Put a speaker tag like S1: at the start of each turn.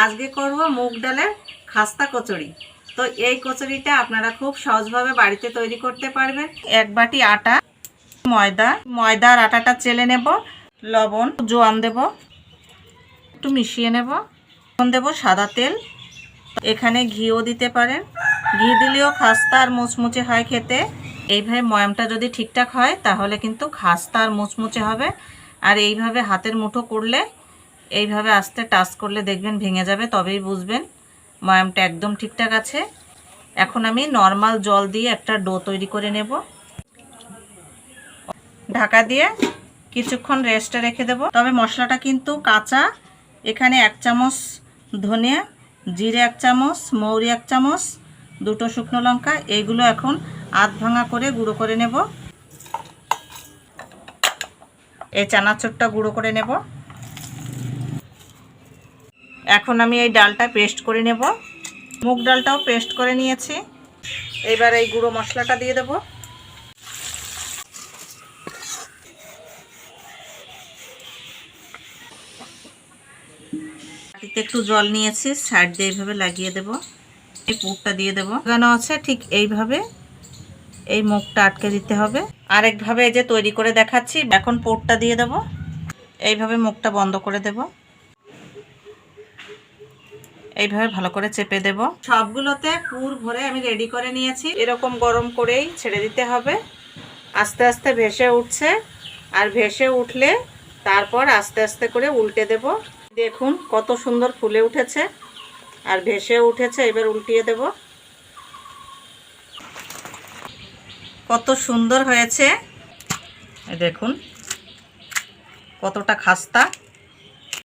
S1: আজকে করব মুগ ডালের খাস্তা কচুরি। তো এই কচুরিটা আপনারা খুব সহজভাবে বাড়িতে তৈরি করতে পারবেন। এক বাটি আটা, ময়দার আটাটা চেলে নেব, লবণ, জোয়ান দেব, একটু মিশিয়ে নেব, দেব সাদা তেল, এখানে ঘিও দিতে পারেন। ঘি দিলেও খাস্তা আর মুচমুচে হয় খেতে। এইভাবে ময়ামটা যদি ঠিকঠাক হয় তাহলে কিন্তু খাস্তা আর মুচমুচে হবে। আর এইভাবে হাতের মুঠো করলে, এইভাবে আস্তে টাচ করলে দেখবেন ভেঙে যাবে, তবেই বুঝবেন ময়ামটা একদম ঠিকঠাক আছে। এখন আমি নর্মাল জল দিয়ে একটা ডো তৈরি করে নেব। ঢাকা দিয়ে কিছুক্ষণ রেস্টে রেখে দেব। তবে মশলাটা কিন্তু কাঁচা। এখানে 1 চামচ ধনে, জিরে 1 চামচ, মৌরি 1 চামচ, 2টো শুকনো লঙ্কা, এইগুলো এখন আধ ভাঙা করে গুঁড়ো করে নেব। এই চানাচুরটা গুঁড়ো করে নেব। এখন আমি এই ডালটা পেস্ট করে নেব। মুগ ডালটাও পেস্ট করে নিয়েছি। এবার এই গুঁড়ো মশলাটা দিয়ে দেব। একটু জল নিয়েছি, সাইড দিয়ে এইভাবে লাগিয়ে দেব। এই পুরটা দিয়ে দেব। লাগানো আছে ঠিক এইভাবে এই মুখটা আটকে দিতে হবে। আরেকভাবে এই যে তৈরি করে দেখাচ্ছি। এখন পুরটা দিয়ে দেব। এইভাবে মুখটা বন্ধ করে দেব। এইভাবে ভালো করে চেপে দেব। সবগুলোতে পুর ভরে আমি রেডি করে নিয়েছি। এরকম গরম করেই ছেড়ে দিতে হবে। আস্তে আস্তে ভেসে উঠছে, আর ভেসে উঠলে তারপর আস্তে আস্তে করে উল্টে দেব। দেখুন কত সুন্দর ফুলে উঠেছে আর ভেসে উঠেছে। এবার উল্টিয়ে দেব। কত সুন্দর হয়েছে দেখুন, কতটা খাস্তা।